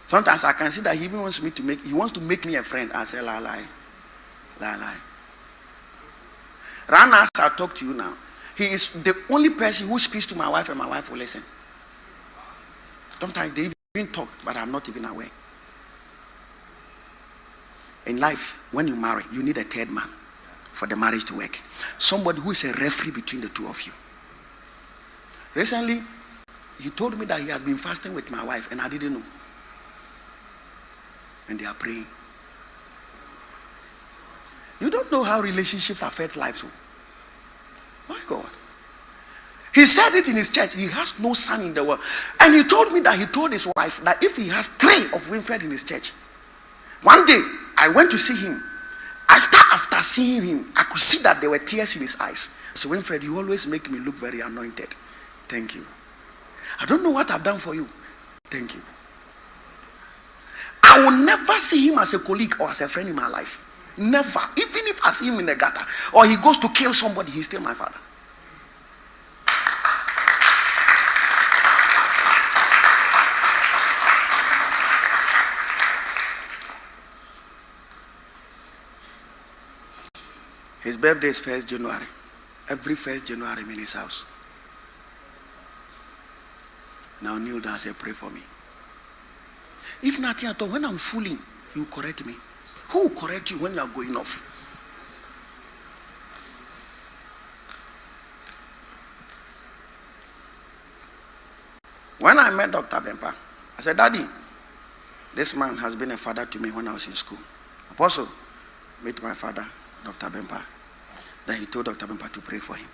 Sometimes I can see that he even wants to make me a friend. I say, lie. Right as I talk to you now, he is the only person who speaks to my wife and my wife will listen. Sometimes they even talk, but I'm not even aware. In life, when you marry, you need a third man for the marriage to work. Somebody who is a referee between the two of you. Recently, he told me that he has been fasting with my wife and I didn't know. And they are praying. You don't know how relationships affect life. So, my God. He said it in his church. He has no son in the world. And he told me that he told his wife that if he has 3 of Winfred in his church. One day, I went to see him. After seeing him, I could see that there were tears in his eyes. So, Winfred, you always make me look very anointed. Thank you. I don't know what I've done for you. Thank you. I will never see him as a colleague or as a friend in my life. Never. Even if I see him in the gutter or he goes to kill somebody, he's still my father. His birthday is 1st January. Every 1st January I'm in his house. Now kneel down and say, pray for me. If nothing at all, when I'm fooling, you correct me. Who will correct you when you are going off? When I met Dr. Bempa, I said, Daddy, this man has been a father to me when I was in school. Apostle, meet my father, Dr. Bempa. Then he told Dr. Bempa to pray for him.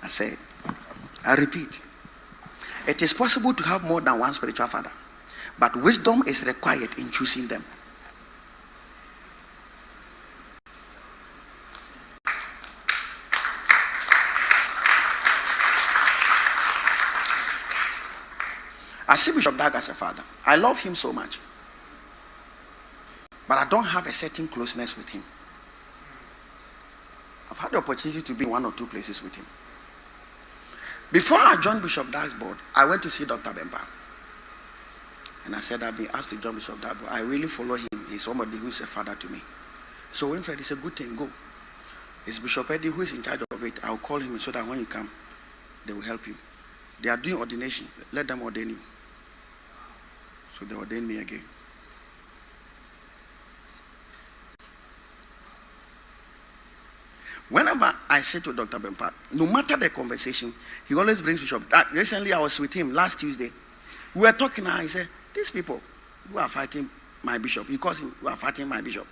I said, I repeat, it is possible to have more than one spiritual father, but wisdom is required in choosing them. I see Bishop Dag as a father. I love him so much. But I don't have a certain closeness with him. I've had the opportunity to be in 1 or 2 places with him. Before I joined Bishop Dag's board, I went to see Dr. Bempa. And I said, I've been asked to join Bishop Dag, but I really follow him. He's somebody who's a father to me. So Winfred, it's a good thing, go. It's Bishop Eddie who is in charge of it. I'll call him so that when you come, they will help you. They are doing ordination. Let them ordain you. So they ordained me again. Whenever I sit with Dr. Bempa, no matter the conversation, he always brings Bishop. Recently, I was with him last Tuesday. We were talking and he said, these people who are fighting my bishop, he calls him, who are fighting my bishop.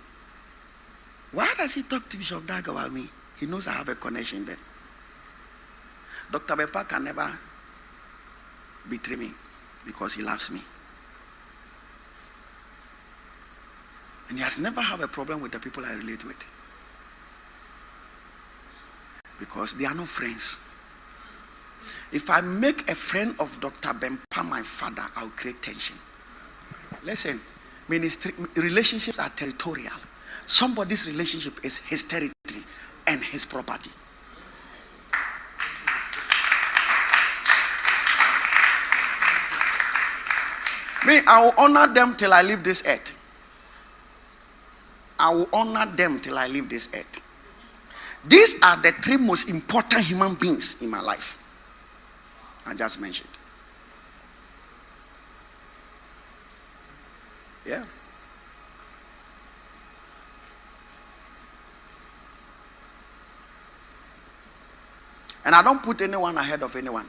Why does he talk to Bishop Dag about me? He knows I have a connection there. Dr. Bempa can never betray me because he loves me. And he has never had a problem with the people I relate with. Because they are not friends. If I make a friend of Dr. Bempa my father, I'll create tension. Listen, relationships are territorial. Somebody's relationship is his territory and his property. Me, I will honor them till I leave this earth. I will honor them till I leave this earth. These are the 3 most important human beings in my life. I just mentioned. Yeah. And I don't put anyone ahead of anyone.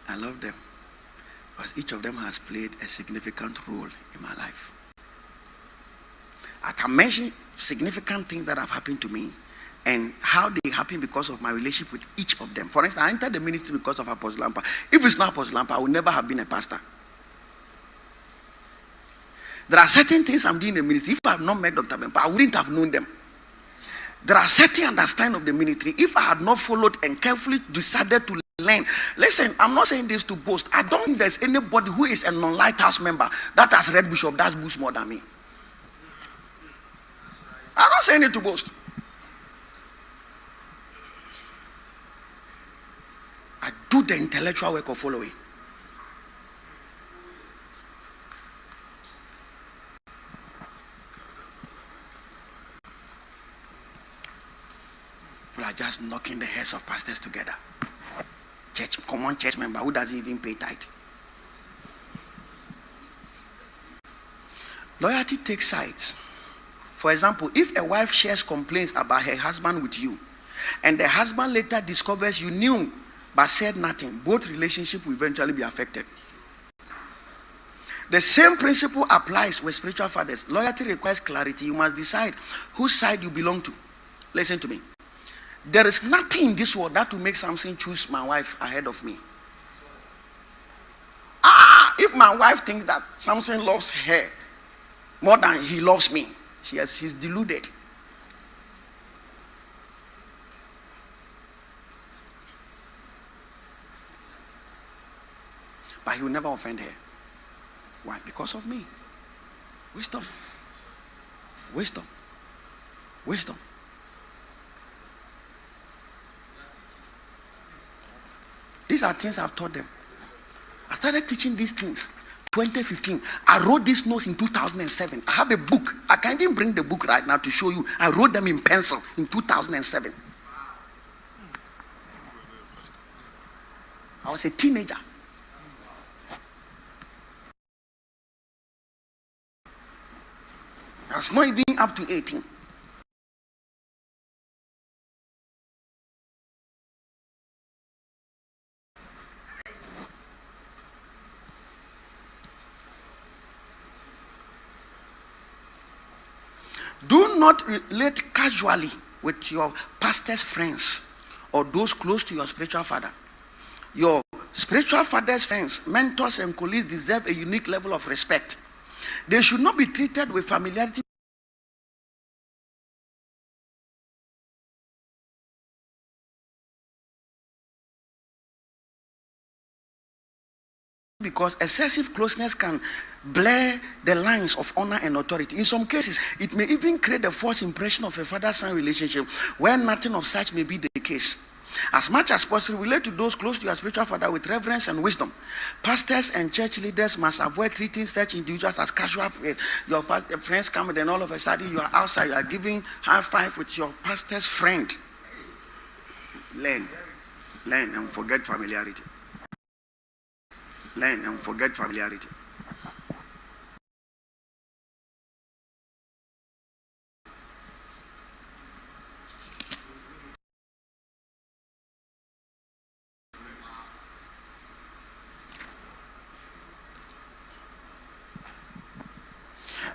I love them because each of them has played a significant role in my life. I can mention significant things that have happened to me and how they happen because of my relationship with each of them. For instance, I entered the ministry because of Apostle Lampa. If it's not Apostle Lampa, I would never have been a pastor. There are certain things I'm doing in the ministry. If I had not met Dr. Bempa, I wouldn't have known them. There are certain understanding of the ministry. If I had not followed and carefully decided to learn. Listen, I'm not saying this to boast. I don't think there's anybody who is a non-lighthouse member that has read Bishop Dag's books more than me. I'm not saying it to boast. do the intellectual work of following. People are just knocking the heads of pastors together. Common church member who doesn't even pay tithe. Loyalty takes sides. For example, if a wife shares complaints about her husband with you, and the husband later discovers you knew but said nothing, both relationships will eventually be affected. The same principle applies with spiritual fathers. Loyalty requires clarity. You must decide whose side you belong to. Listen to me. There is nothing in this world that will make Samson choose my wife ahead of me. If my wife thinks that Samson loves her more than he loves me, she's deluded. But he will never offend her. Why? Because of me. Wisdom. Wisdom. Wisdom. These are things I've taught them. I started teaching these things 2015. I wrote these notes in 2007. I have a book. I can't even bring the book right now to show you. I wrote them in pencil in 2007. I was a teenager. I was not even up to 18. Do not relate casually with your pastor's friends or those close to your spiritual father. Your spiritual father's friends, mentors, and colleagues deserve a unique level of respect. They should not be treated with familiarity because excessive closeness can blur the lines of honor and authority. In some cases, it may even create a false impression of a father-son relationship where nothing of such may be the case. As much as possible, relate to those close to your spiritual father with reverence and wisdom. Pastors and church leaders must avoid treating such individuals as casual. Your friends come and then all of a sudden you are outside, you are giving high five with your pastor's friend. Learn and forget familiarity. Learn and forget familiarity.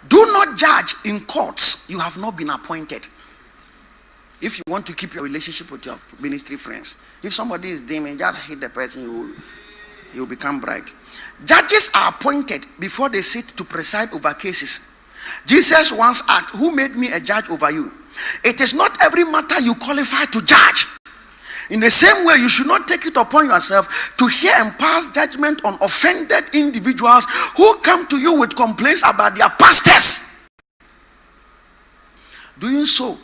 Do not judge in courts you have not been appointed. If you want to keep your relationship with your ministry friends, if somebody is demon, just hit the person, he will become bright. Judges are appointed before they sit to preside over cases. Jesus once asked, "Who made me a judge over you?" It is not every matter you qualify to judge. In the same way, you should not take it upon yourself to hear and pass judgment on offended individuals who come to you with complaints about their pastors. Doing so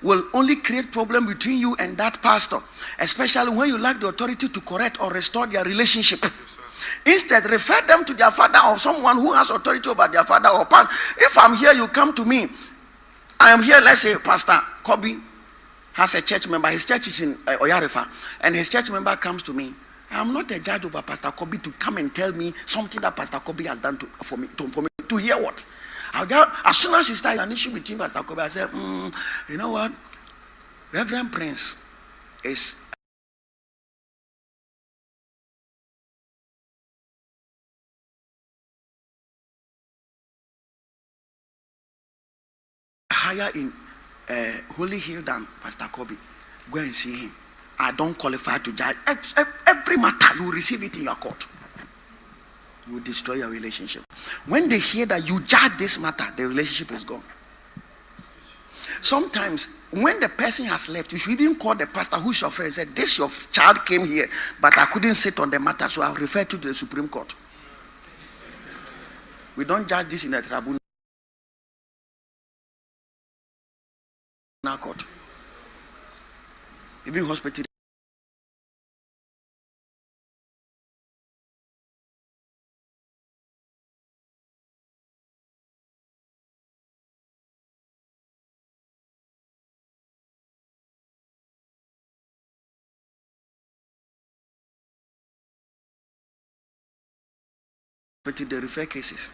will only create problem between you and that pastor, especially when you lack the authority to correct or restore their relationship. Instead, refer them to their father or someone who has authority over their father or pastor. If I'm here, you come to me. I am here, let's say Pastor Kobe has a church member. His church is in Oyarifa, and his church member comes to me. I'm not a judge over Pastor Kobe to come and tell me something that Pastor Kobe has done for me to hear what. As soon as you start an issue between Pastor Kobe, I say, you know what? Reverend Prince is higher in Holy Hill than Pastor Kobe. Go and see him. I don't qualify to judge. Every matter, you will receive it in your court. You will destroy your relationship. When they hear that you judge this matter, the relationship is gone. Sometimes, when the person has left, you should even call the pastor who's your friend and say, "This your child came here, but I couldn't sit on the matter, so I'll refer to the Supreme Court." We don't judge this in a tribunal court. Even hospital but they refer cases.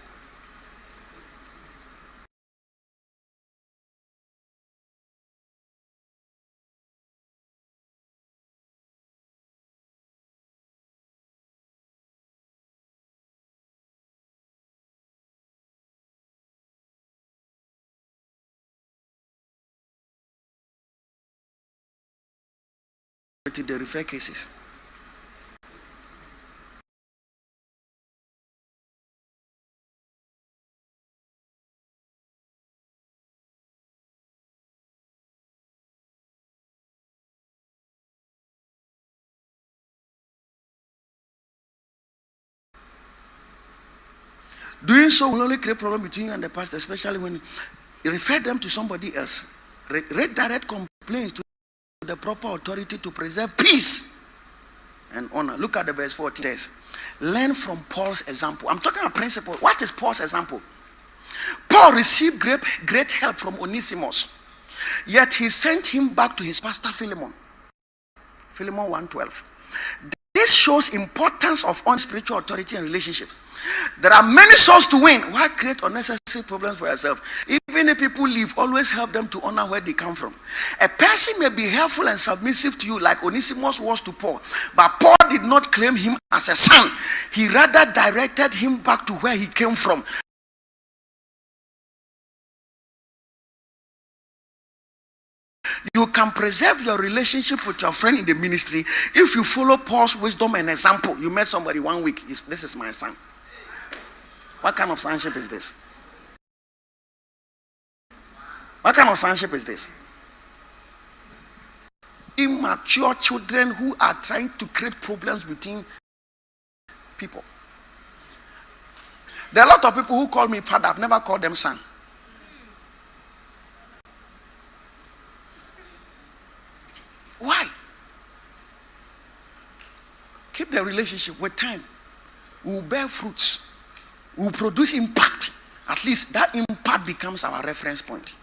But they refer cases. Doing so will only create problem between you and the pastor, especially when you refer them to somebody else. Redirect complaints to the proper authority to preserve peace and honor. Look at the verse 14. It says, learn from Paul's example. I'm talking about principle. What is Paul's example? Paul received great help from Onesimus, yet he sent him back to his pastor Philemon. Philemon 1:12. This shows importance of spiritual authority and relationships. There are many souls to win. Why create unnecessary problems for yourself? Even if people leave, always help them to honor where they come from. A person may be helpful and submissive to you like Onesimus was to Paul, but Paul did not claim him as a son. He rather directed him back to where he came from. You can preserve your relationship with your friend in the ministry if you follow Paul's wisdom and example. You met somebody 1 week. This is my son. What kind of sonship is this? What kind of sonship is this? Immature children who are trying to create problems between people. There are a lot of people who call me father. I've never called them son. Why? Keep the relationship. With time, we will bear fruits. We will produce impact. At least that impact becomes our reference point.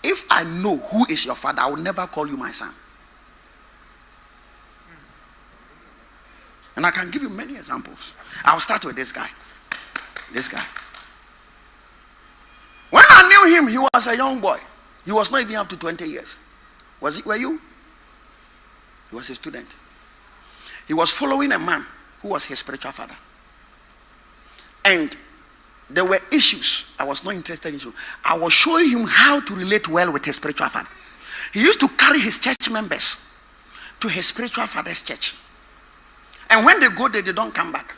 If I know who is your father, I will never call you my son. And I can give you many examples. I'll start with this guy. This guy. When I knew him, he was a young boy. He was not even up to 20 years. Were you? He was a student. He was following a man who was his spiritual father. And there were issues I was not interested in. I was showing him how to relate well with his spiritual father. He used to carry his church members to his spiritual father's church. And when they go there, they don't come back.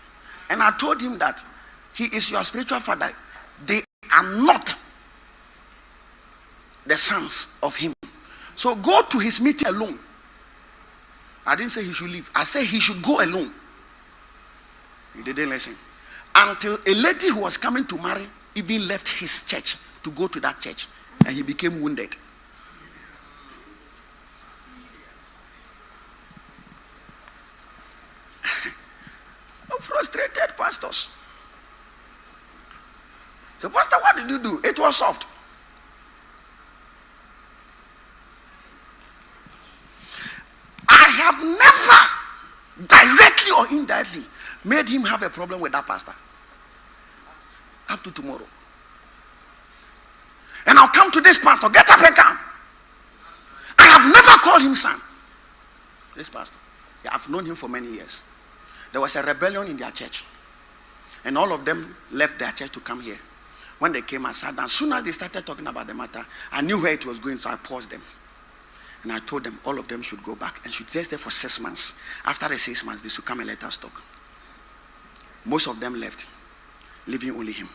And I told him that he is your spiritual father. They are not the sons of him. So go to his meeting alone. I didn't say he should leave. I said he should go alone. He didn't listen. Until a lady who was coming to marry even left his church to go to that church. And he became wounded. Frustrated pastors. So, pastor, what did you do? It was soft. I have never, directly or indirectly, made him have a problem with that pastor. Up to tomorrow. And I'll come to this pastor. Get up and come. I have never called him son. This pastor. Yeah, I've known him for many years. There was a rebellion in their church. And all of them left their church to come here. When they came, I sat down. As soon as they started talking about the matter, I knew where it was going, so I paused them. And I told them all of them should go back and should stay there for 6 months. After the 6 months, they should come and let us talk. Most of them left, leaving only him.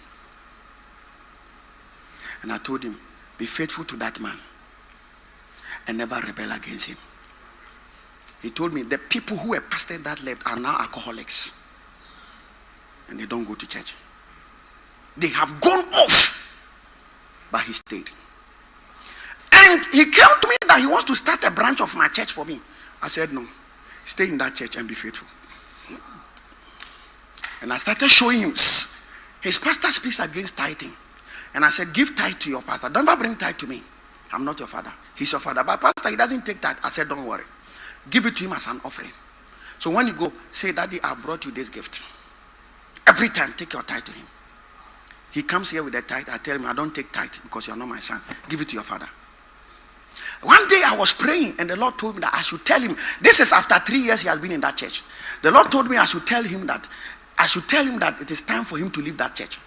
And I told him, be faithful to that man and never rebel against him. He told me the people who were pastors that left are now alcoholics. And they don't go to church. They have gone off. But he stayed. And he came to me that he wants to start a branch of my church for me. I said, no. Stay in that church and be faithful. And I started showing him. His pastor speaks against tithing. And I said, give tithe to your pastor. Don't ever bring tithe to me. I'm not your father. He's your father. But pastor, he doesn't take tithe. I said, don't worry. Give it to him as an offering. So when you go, say, Daddy, I brought you this gift. Every time, take your tithe to him. He comes here with a tithe. I tell him, I don't take tithe because you are not my son. Give it to your father. One day I was praying and the Lord told me that I should tell him. This is after 3 years he has been in that church. The Lord told me I should tell him that it is time for him to leave that church.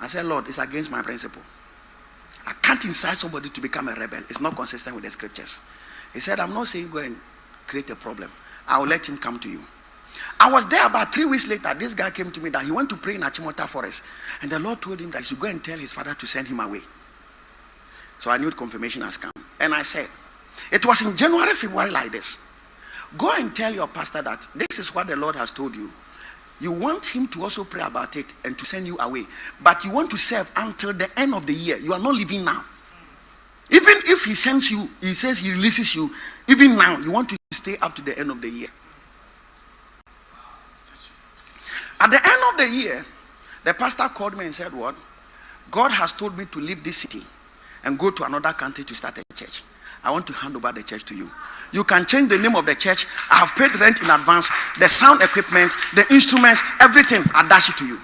I said, Lord, it's against my principle. I can't incite somebody to become a rebel. It's not consistent with the scriptures. He said, I'm not saying go and create a problem. I will let him come to you. I was there about 3 weeks later. This guy came to me that he went to pray in Achimota Forest. And the Lord told him that he should go and tell his father to send him away. So I knew confirmation has come. And I said, it was in January, February like this. Go and tell your pastor that this is what the Lord has told you. You want him to also pray about it and to send you away. But you want to serve until the end of the year. You are not leaving now. Even if he sends you, he says he releases you, even now, you want to stay up to the end of the year. At the end of the year, the pastor called me and said, what? God has told me to leave this city and go to another country to start a church. I want to hand over the church to you. You can change the name of the church. I have paid rent in advance, the sound equipment, the instruments, everything. I dash it to you.